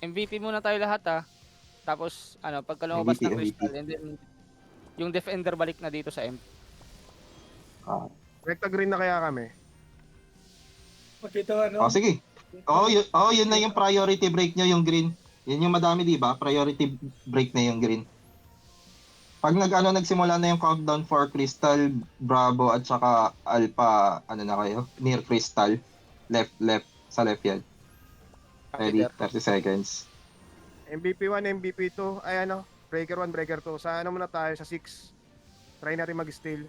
MVP muna tayo lahat tapos ano, pagka lumabas MVP, ng MVP. crystal and then yung defender balik na dito sa M. Recta green na kaya kami. Pakita ano? Sige. Yun na yung priority break nyo, yung green. Yun yung madami, di ba? Priority break na yung green. Pag nagsimula na yung countdown for Crystal, Bravo, at saka Alpha, na kayo? Near Crystal. Left. Sa left yan. Ready? 30 seconds. MVP 1, MVP 2, ay ano, Breaker 1, Breaker 2. Sa ano muna tayo, sa 6. Try natin mag-steal.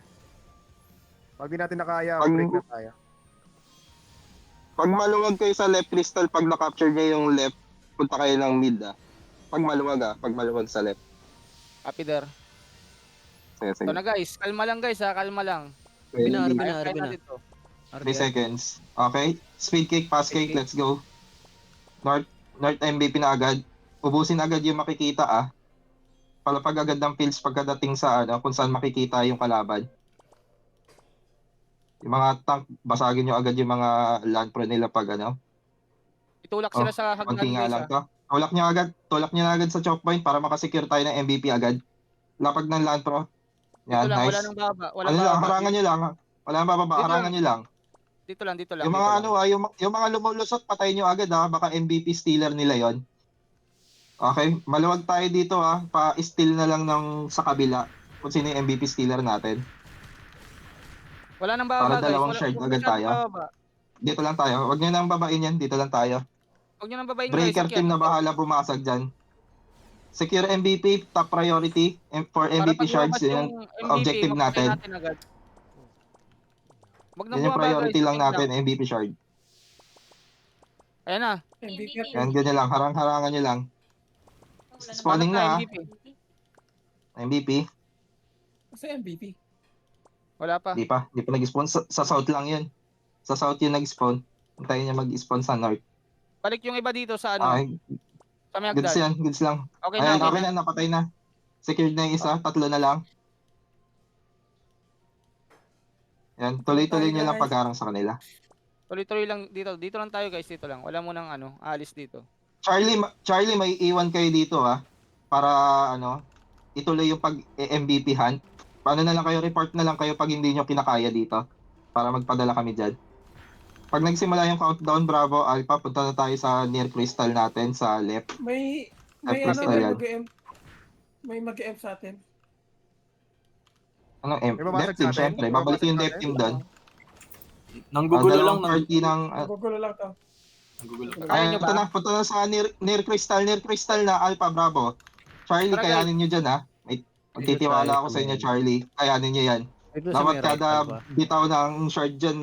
Pag di natin nakaya, break na tayo. Pag maluwag kayo sa left crystal, pag na-capture nyo yung left, punta kayo ng mid Pag maluwag sa left. Copy there. Sige. So na guys, kalma lang guys kalma lang. Arbin na. 3 seconds. Okay? Speed kick, pass kick, let's go. North MVP na agad. Ubusin agad yung makikita Palapag agad ng pills pagkadating sa kung saan makikita yung kalaban. Yung mga tank, basagin nyo agad yung mga land pro nila pag Itulak sila sa hagdan konti nga guys lang to. Tulak nyo agad sa choke point para makasecure tayo ng MVP agad. Lapag ng land pro. Yan, Dito lang, nice. wala nang baba. Harangan nyo lang. Wala nang bababa, harangan nyo lang. Dito lang. Yung mga yung mga lumulusot, patay nyo agad baka MVP stealer nila yon. Okay, maluwag tayo dito pa-steal na lang sa kabila kung sino yung MVP stealer natin. Wala nang baba Para guys. dalawang shard agad tayo. Dito lang tayo. Huwag nyo nang babain yan, dito lang tayo. Huwag nyo nang babain Breaker guys. team na bahala bumasag dyan. Secure MVP, top priority for MVP shards. Yun yung objective natin. Yun yung priority lang natin, MVP shard. Ayan na. Yan, ganyan lang. Harangan nyo lang. Spawning na MVP. Kasi MVP. Wala pa. Di pa nag-spawn. Sa south lang yun. Sa south yun nag-spawn. Hintayin niya mag-spawn sa north. Balik yung iba dito sa sa may Goods hagdan. yan, goods lang. Okay Ayan, na. napatay na. Secured na yung isa, 3 na lang. Yan, tuloy-tuloy nyo lang pag-arang sa kanila. Tuloy-tuloy lang dito. Dito lang tayo guys, dito lang. Wala mo nang alis dito. Charlie, may iwan kayo dito para ituloy yung pag-MVP hunt. Paano na lang kayo, report na lang kayo pag hindi nyo kinakaya dito para magpadala kami dyan. Pag nagsimula yung countdown, Bravo, Alpha, punta na tayo sa near crystal natin sa left. May crystal yan. mag-M sa atin. Anong M? May babasag Death team, sa atin? syempre. May Babalik babasag yung sa death atin? team doon. Nanggugulo lang. Party ng... Magugulo lang to. Nanggugulo ka. Kaya nyo ba? punta na sa near crystal na Alpha, Bravo. Charlie, Tara, kayanin nyo dyan magtitiwala ako sa inyo, Charlie. Kayanin nyo yan. Ito sa Dapat may right, kada Alpha. bitaw ng shard dyan,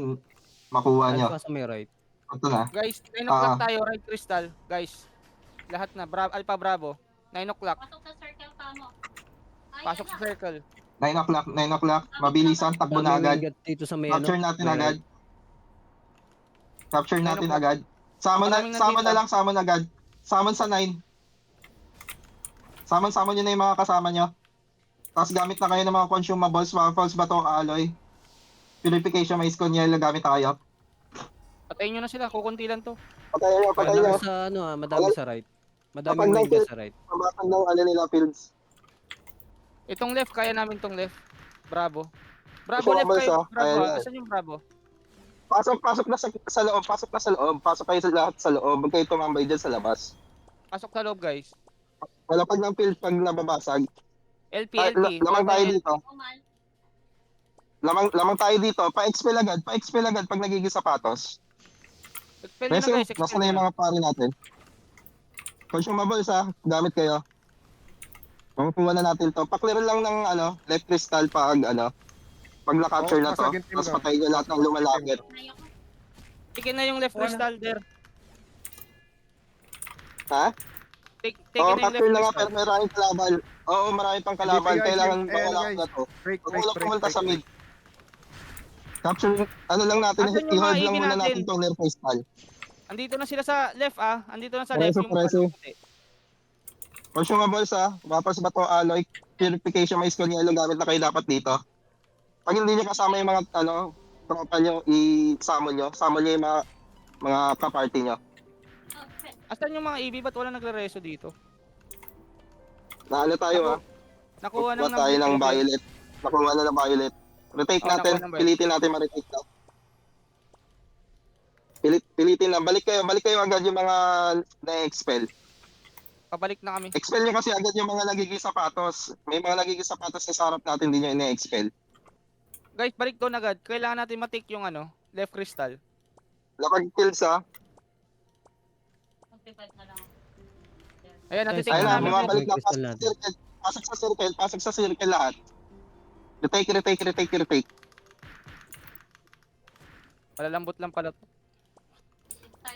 makuha nyo. Alpha sa may right. Ito na. Guys, 9 o'clock tayo, right crystal. Guys, lahat na. Alpha Bravo. 9 o'clock. Pasok sa circle pa mo. Pasok sa circle. 9 o'clock. Mabilisan, takbo na agad. Dito sa may Capture natin may agad. right. Capture natin agad. Sama na lang, summon agad. Summon sa 9. Summon nyo na yung mga kasama nyo. Tapos gamit na kayo ng mga consumables, waffles, bato, alloy. Purification, mais, konyelo, gamit na kayo. Patayin nyo na sila. Kukunti lang to. Patay nyo. Madami sa madami sa right. Madami may iba sa right. Mabakan ng nila fields. Itong left, kaya namin tong left. Bravo. Bravo Gusto left mo kayo. ba, Bravo. ayan. Asan yung Bravo? Pasok na sa loob, Pasok kayo sa lahat sa loob. Huwag kayo tumambay dyan sa labas. Pasok sa loob guys. Malapag ng field pag nababasag. LP. Lamang tayo dito. Umal. Lamang tayo dito. Pa-expel agad pag nagiging sapatos. Expel nyo na guys. Nasa na yung mga pare natin. Consumables gamit kayo. Makukuha na natin to. Pa-clear lang ng left crystal pag pag na-capture na to. pasagin team Tapos ka. patay nyo lahat ng lumalapit. Tikin na yung left crystal there. Ha? Tikin Oo, na yung capture na nga left pero crystal. maraming kalaban. Oo, maraming pang kalaban. Guys, Kailangan ayan, bawala guys. na to. Break. Huwag pumunta sa mid. Capture, lang natin, Asan yung i-hold mga lang EV muna natin? natin tong near crystal. Andito na sila sa left Andito na sa left yung Preso. puti. Consumables wapas bato, alloy, purification, mais, konyelo, gamit na kayo dapat dito. Pag hindi nyo kasama yung mga tropa nyo, i-summon nyo yung mga kaparty nyo. Asan yung mga EV? Ba't wala nagre-reso dito? Naano tayo ha? Nakuha Nakuha ng tayo ng number. violet. Nakuha na ng violet. Retake Oh, natin. nakuha ng violet. Pilitin natin ma-retake na. Pilitin na. Balik kayo agad yung mga na-expel. Pabalik na kami. Expel nyo kasi agad yung mga nagiging sapatos. May mga nagiging sapatos na sa harap natin, hindi nyo ina-expel. Guys, balik doon agad. Kailangan natin matik yung ano, left crystal. Lapag kills ha. Ayan, natin Guys, Ayun na, namin. bumabalik na. Crystal Pasok sa natin. circle. Pasok sa circle lahat. Retake. Malalambot lang pala to.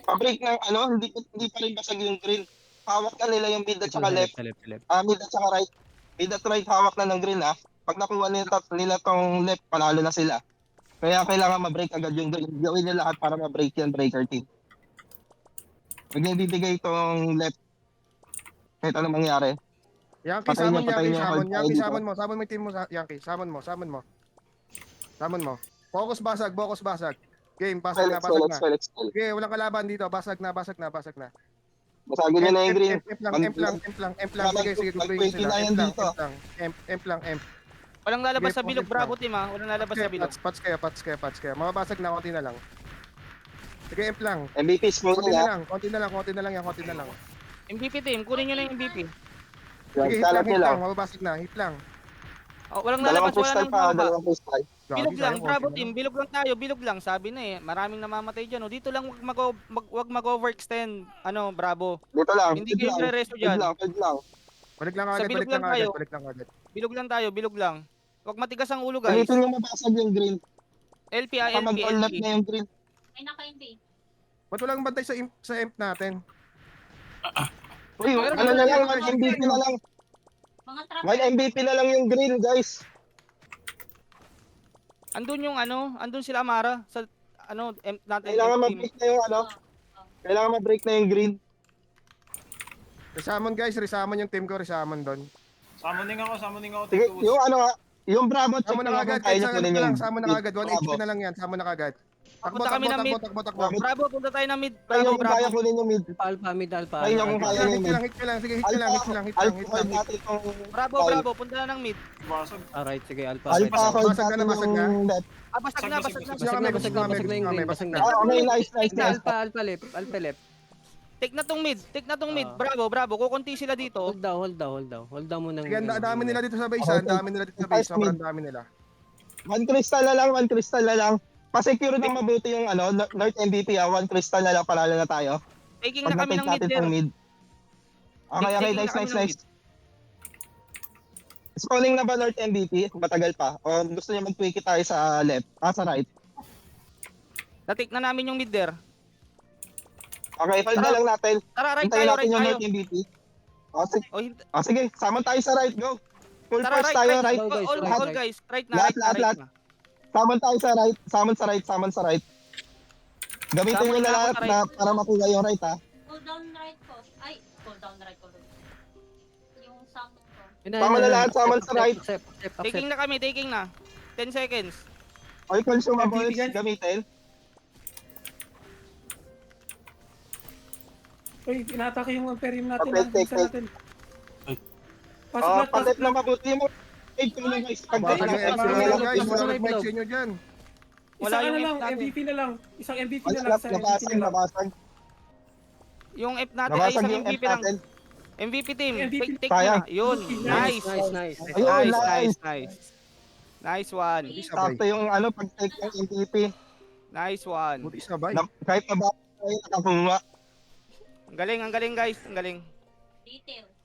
Pabreak ng ano, hindi pa rin basag yung green. Hawak na nila yung mid at saka left. Sa left. Mid at saka right. Mid at right, hawak na ng green ha. Pag nakuha nila tong left, panalo na sila. Kaya kailangan ma-break agad yung green. Gawin nila lahat para ma-break yan, breaker team. Huwag niya ibibigay itong left. Kahit anong mangyari. Yankee, Patayin samon niyo, patayin Yankee, niyo, samon. hold tayo Yankee, dito. samon mo. Samon mo yung team mo, Yankee. Samon mo. Samon mo. Focus basag. Game, basag na. Expel. Okay, walang kalaban dito. Basag na. Basagin niyo na yung green. Imp lang. Sige, guguloyin ko sila. Mag-29 dito. Imp lang. Walang lalabas Sige, sa bilog, positive Bravo team ha. Walang lalabas sa Okay, bilog. pats kayo. Mababasag na, konti na lang. Sige, imp lang. MVP score Konti nila. na lang. MVP team, kunin nyo na yung MVP. Sige, hit Kalat nila. lang. Mababasag na, hit lang. Oh, walang Dalawang lalabas, wala crystal nang pa, baba. dalawang crystal. Bilog lang, Gagi, Bravo sayang, team, bilog lang sabi na eh. Maraming namamatay dyan. Oh. Dito lang wag mag-overextend, ano, Bravo. Dito lang. Hindi kayo rereso dyan. Field lang. Balik lang Sa agad, bilog lang tayo. balik lang agad. Bilog lang. Huwag matigas ang ulo, guys. Pilitin nyo mabasag yung green. LP, Baka LP, mag-all left LP. na yung green. Ay, naka-imp. Ba't walang bantay sa imp natin? Uy, Meron ano na lang, meron, 1 MVP na lang. Mga trap. 1 MVP na lang yung green, guys. Andun yung ano, andun sila Amara sa ano, natin Kailangan team. ma-break na yung ano. Kailangan ma-break na yung green. Resamon guys, resamon yung team ko, resamon doon. Summoning ako. Sige, yung ano nga, yung Bravo, check Samon nyo na kung kagad, kaya kahit nyo sa kunin ano yung lang, samon na kagad, 1 Bravo. HP na lang yan, samon na kagad. Punta kami ng mid. Takbo. Bravo, punta tayo ng mid. Kaya nyo Bravo, kung kaya Bravo. kunin yung mid. Alpha, mid alpha. Kaya nyo kung alpha. kaya yung mid. Hit nyo lang, sige, hit nyo lang. Alpha hold natin itong Bravo, file. Bravo, punta na ng mid. Basag. Alright, sige, alpha. Alpha hold Basag natin na. yung left. Basag na. Basag na yung green, basag na. Okay, nice. Hindi, alpha left. Take na tong mid. Ah. Bravo. Kukunti sila dito. Hold down mo ng... Sige, ang dami nila dito sa base, ang dami nila dito sa base, sobrang dami nila. 1 crystal na lang. Pa-secure ng mabuti yung ano, North MVP 1 crystal na lang, palalo na tayo. Taking Pag na kami na-take ng mid natin there. tong mid. Okay, Taking na nice. kami ng mid. Spawning na ba North MVP? Matagal pa. O gusto niya mag-tweak tayo sa left? Sa right? Na-take na namin yung mid there. Okay, hold na Tara. lang natin. Tara, right Hintayin tayo, natin right yung tayo. North MVP. O O, sige, sama tayo sa right, go. Full Tara, force right, tayo, right. right. Go, guys, All right. guys, right na, Lahat, right lahat. na. Samon tayo sa right, samon sa right. Gamitin Samon nyo na na ako lahat sa na para makuha yung right ha. Cool down right ko. Ay, cool down right ko. Yung summon ko. Tama na lahat, sama sa right. Accept. Taking na kami, taking na. 10 seconds. Oil consumables, MVP, guys. gamitin. Uy, inatake yung Imperium natin. Okay, Bilisan take. natin. Ay. Pasok Patip na. na mabuti mo. Take mo lang guys. Pag Basag yung Ay, MP ay, na lang ay, guys, ay, wala ay, nag-mic ay, sa inyo dyan. Wala Isang yung ano lang, imp natin. MVP na lang. Isang MVP na lang. Wala, Isang MVP na lang. nabasag. Yung F natin ay Nabasag isang yung MVP F lang. natin. MVP team. MVP. Take nyo Sayang. na. Yun. Nice. Nice. Ayun, Nice. Nice one. Buti sabay. Sakto yung ano, pag-take ng MVP. Nice one. Buti sabay. Kahit na ba tayo nakakuha. Ang galing guys. Ang galing. Detail.